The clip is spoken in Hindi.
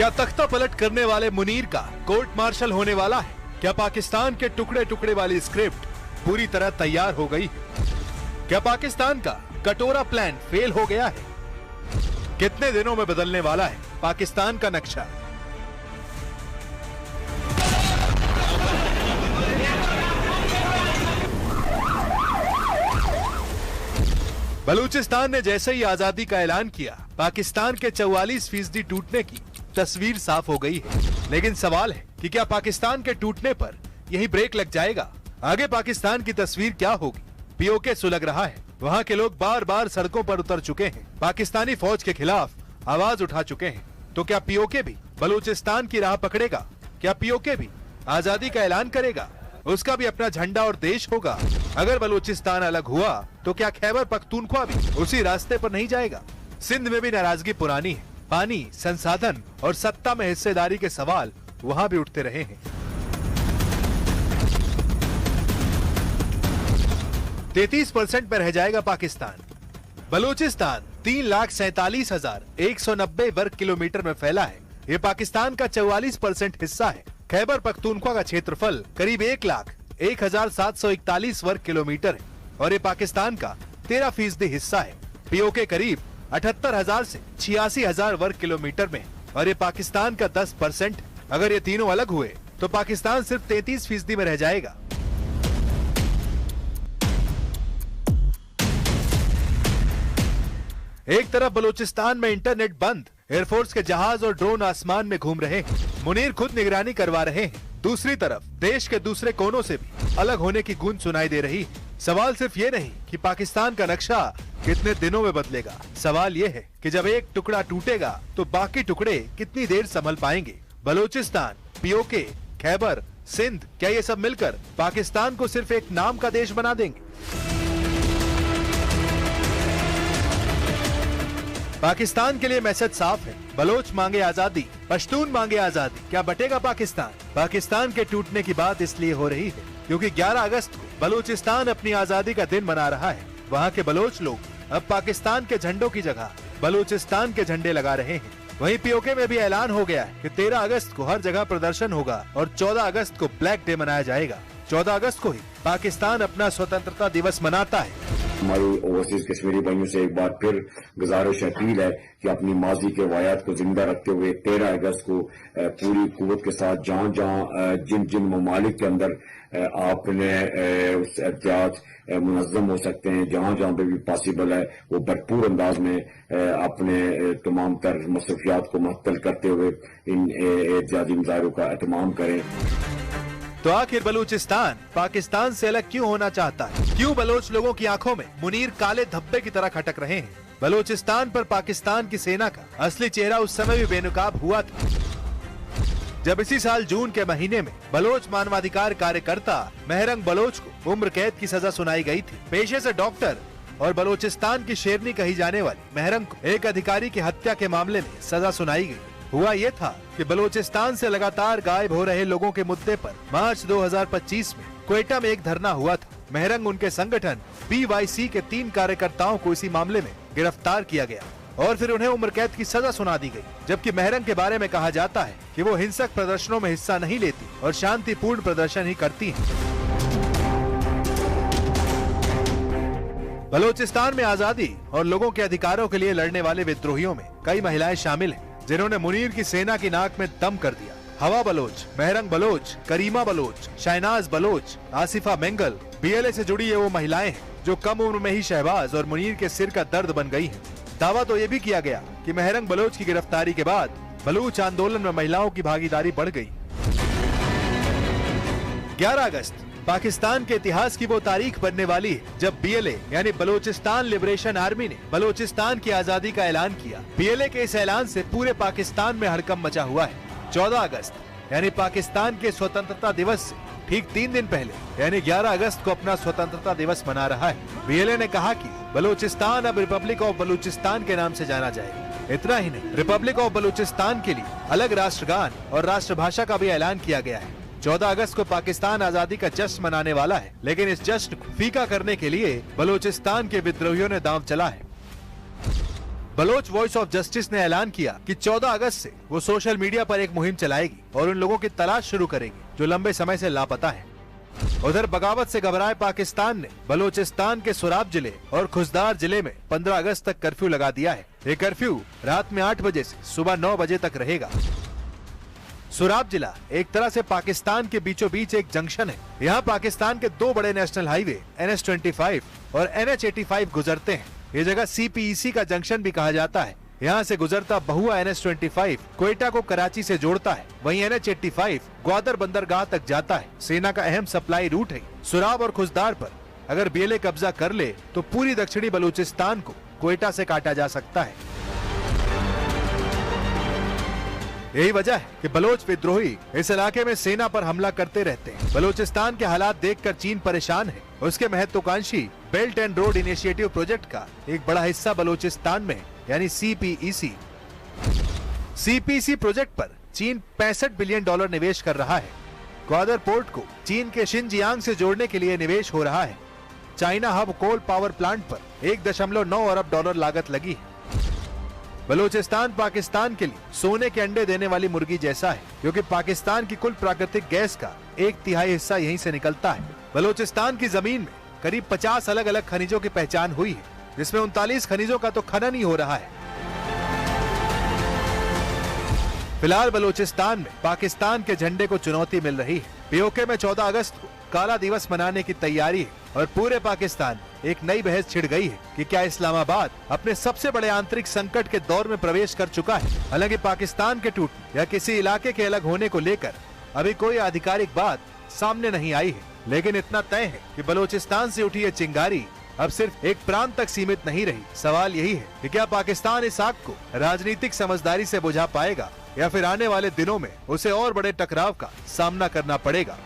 क्या तख्ता पलट करने वाले मुनीर का कोर्ट मार्शल होने वाला है? क्या पाकिस्तान के टुकड़े टुकड़े वाली स्क्रिप्ट पूरी तरह तैयार हो गई? क्या पाकिस्तान का कटोरा प्लान फेल हो गया है? कितने दिनों में बदलने वाला है पाकिस्तान का नक्शा? बलूचिस्तान ने जैसे ही आजादी का ऐलान किया, पाकिस्तान के 44% टूटने की तस्वीर साफ हो गई है। लेकिन सवाल है कि क्या पाकिस्तान के टूटने पर यही ब्रेक लग जाएगा? आगे पाकिस्तान की तस्वीर क्या होगी? पीओके सुलग रहा है। वहाँ के लोग बार बार सड़कों पर उतर चुके हैं, पाकिस्तानी फौज के खिलाफ आवाज उठा चुके हैं। तो क्या पीओके भी बलूचिस्तान की राह पकड़ेगा? क्या पीओके भी आजादी का ऐलान करेगा? उसका भी अपना झंडा और देश होगा। अगर बलूचिस्तान अलग हुआ तो क्या खैबर पख्तूनख्वा भी उसी रास्ते पर नहीं जाएगा? सिंध में भी नाराजगी पुरानी है। पानी, संसाधन और सत्ता में हिस्सेदारी के सवाल वहाँ भी उठते रहे हैं। 33% पर रह जाएगा पाकिस्तान। बलूचिस्तान 3,47,190 वर्ग किलोमीटर में फैला है। ये पाकिस्तान का 44% हिस्सा है। खैबर पख्तूनख्वा का क्षेत्रफल करीब 1,01,741 वर्ग किलोमीटर है और ये पाकिस्तान का 13% हिस्सा है। पीओके करीब 78,000 से 86,000 वर्ग किलोमीटर में और ये पाकिस्तान का 10%। अगर ये तीनों अलग हुए तो पाकिस्तान सिर्फ 33% में रह जाएगा। एक तरफ बलूचिस्तान में इंटरनेट बंद, एयरफोर्स के जहाज और ड्रोन आसमान में घूम रहे हैं, मुनीर खुद निगरानी करवा रहे हैं। दूसरी तरफ देश के दूसरे कोनों से भी अलग होने की गूंज सुनाई दे रही है। सवाल सिर्फ ये नहीं कि पाकिस्तान का नक्शा कितने दिनों में बदलेगा, सवाल ये है कि जब एक टुकड़ा टूटेगा तो बाकी टुकड़े कितनी देर संभल पाएंगे। बलूचिस्तान, पीओके, खैबर, सिंध, क्या ये सब मिलकर पाकिस्तान को सिर्फ एक नाम का देश बना देंगे? पाकिस्तान के लिए मैसेज साफ है। बलोच मांगे आजादी, पश्तून मांगे आजादी। क्या बटेगा पाकिस्तान? पाकिस्तान के टूटने की बात इसलिए हो रही है क्योंकि 11 अगस्त को बलूचिस्तान अपनी आजादी का दिन मना रहा है। वहाँ के बलोच लोग अब पाकिस्तान के झंडों की जगह बलूचिस्तान के झंडे लगा रहे हैं। वहीं पीओके में भी ऐलान हो गया है कि 13 अगस्त को हर जगह प्रदर्शन होगा और 14 अगस्त को ब्लैक डे मनाया जाएगा। 14 अगस्त को ही पाकिस्तान अपना स्वतंत्रता दिवस मनाता है। हमारी ओवरसीज कश्मीरी भाइयों से एक बार फिर गुजारिश अपील है कि अपनी माजी के वायद को जिंदा रखते हुए 13 अगस्त को पूरी कुव्वत के साथ जहां जहां जिन जिन ममालिक के अंदर आपने उस एहतियात मुनज़्ज़म हो सकते हैं, जहां जहां पे भी पॉसिबल है वो भरपूर अंदाज में अपने तमाम तर मसरूफियात को मुअत्तल करते हुए इन एहतियाती मुजाहिरों का एहतमाम करें। तो आखिर बलूचिस्तान पाकिस्तान से अलग क्यों होना चाहता है? क्यों बलोच लोगों की आंखों में मुनीर काले धब्बे की तरह खटक रहे हैं? बलूचिस्तान पर पाकिस्तान की सेना का असली चेहरा उस समय भी बेनकाब हुआ था जब इसी साल जून के महीने में बलोच मानवाधिकार कार्यकर्ता मेहरंग बलोच को उम्र कैद की सजा सुनाई गई थी। पेशे से डॉक्टर और बलूचिस्तान की शेरनी कही जाने वाली मेहरंग को एक अधिकारी की हत्या के मामले में सजा सुनाई गई। हुआ ये था कि बलूचिस्तान से लगातार गायब हो रहे लोगों के मुद्दे पर मार्च 2025 में क्वेटा में एक धरना हुआ था। मेहरंग उनके संगठन PYC के 3 कार्यकर्ताओं को इसी मामले में गिरफ्तार किया गया और फिर उन्हें उम्र कैद की सजा सुना दी गई। जबकि मेहरंग के बारे में कहा जाता है कि वो हिंसक प्रदर्शनों में हिस्सा नहीं लेती और शांतिपूर्ण प्रदर्शन ही करती हैं। बलूचिस्तान में आजादी और लोगों के अधिकारों के लिए लड़ने वाले विद्रोहियों में कई महिलाएं शामिल हैं जिन्होंने मुनीर की सेना की नाक में दम कर दिया। हवा बलोच, मेहरंग बलोच, करीमा बलोच, शहनाज बलोच, आसिफा मेंगल। BLA से जुड़ी ये वो महिलाएं हैं जो कम उम्र में ही शहबाज और मुनीर के सिर का दर्द बन गई हैं। दावा तो ये भी किया गया कि मेहरंग बलोच की गिरफ्तारी के बाद बलूच आंदोलन में महिलाओं की भागीदारी बढ़ गई। 11 अगस्त पाकिस्तान के इतिहास की वो तारीख बनने वाली है जब BLA यानी बलूचिस्तान लिबरेशन आर्मी ने बलूचिस्तान की आजादी का ऐलान किया। BLA के इस ऐलान से पूरे पाकिस्तान में हड़कंप मचा हुआ है। 14 अगस्त यानी पाकिस्तान के स्वतंत्रता दिवस से ठीक 3 दिन पहले यानी 11 अगस्त को अपना स्वतंत्रता दिवस मना रहा है। BLA ने कहा कि बलूचिस्तान अब रिपब्लिक ऑफ बलूचिस्तान के नाम से जाना जाएगा। इतना ही नहीं, रिपब्लिक ऑफ बलूचिस्तान के लिए अलग राष्ट्रगान और राष्ट्रभाषा का भी ऐलान किया गया है। 14 अगस्त को पाकिस्तान आजादी का जश्न मनाने वाला है, लेकिन इस जश्न को फीका करने के लिए बलूचिस्तान के विद्रोहियों ने दांव चला है। बलोच वॉइस ऑफ जस्टिस ने ऐलान किया कि 14 अगस्त से वो सोशल मीडिया पर एक मुहिम चलाएगी और उन लोगों की तलाश शुरू करेगी जो लंबे समय से लापता हैं। उधर बगावत से घबराए पाकिस्तान ने बलोचिस्तान के सुराब जिले और खुजदार जिले में 15 अगस्त तक कर्फ्यू लगा दिया है। ये कर्फ्यू रात में 8 बजे से सुबह 9 बजे तक रहेगा। सुराब जिला एक तरह से पाकिस्तान के बीचों बीच एक जंक्शन है। यहाँ पाकिस्तान के 2 बड़े नेशनल हाईवे NH-25 और NH-85 गुजरते हैं। ये जगह CPEC का जंक्शन भी कहा जाता है। यहाँ से गुजरता बहुआ NH-25 क्वेटा को कराची से जोड़ता है। वहीं NH-85 ग्वादर बंदरगाह तक जाता है। सेना का अहम सप्लाई रूट है। सुराब और खुजदार पर अगर BLA कब्जा कर ले तो पूरी दक्षिणी बलूचिस्तान को क्वेटा से काटा जा सकता है। यही वजह है कि बलोच विद्रोही इस इलाके में सेना पर हमला करते रहते हैं। बलूचिस्तान के हालात देखकर चीन परेशान है। उसके महत्वाकांक्षी belt and road initiative project का एक बड़ा हिस्सा बलूचिस्तान में यानी CPEC प्रोजेक्ट पर चीन $65 बिलियन निवेश कर रहा है। ग्वादर पोर्ट को चीन के शिनजियांग से जोड़ने के लिए निवेश हो रहा है। China Hub coal power plant पर $1.9 अरब लागत लगी है। बलूचिस्तान पाकिस्तान के लिए सोने के अंडे देने वाली मुर्गी जैसा है, क्योंकि पाकिस्तान की कुल प्राकृतिक गैस का 1/3 हिस्सा यहीं से निकलता है। बलूचिस्तान की जमीन में करीब 50 अलग अलग खनिजों की पहचान हुई है, जिसमें 39 खनिजों का तो खनन ही हो रहा है। फिलहाल बलूचिस्तान में पाकिस्तान के झंडे को चुनौती मिल रही है। POK में 14 अगस्त को काला दिवस मनाने की तैयारी है और पूरे पाकिस्तान एक नई बहस छिड़ गई है कि क्या इस्लामाबाद अपने सबसे बड़े आंतरिक संकट के दौर में प्रवेश कर चुका है। हालांकि पाकिस्तान के टूटने या किसी इलाके के अलग होने को लेकर अभी कोई आधिकारिक बात सामने नहीं आई है, लेकिन इतना तय है कि बलूचिस्तान से उठी ये चिंगारी अब सिर्फ एक प्रांत तक सीमित नहीं रही। सवाल यही है कि क्या पाकिस्तान इस आग को राजनीतिक समझदारी से बुझा पाएगा या फिर आने वाले दिनों में उसे और बड़े टकराव का सामना करना पड़ेगा।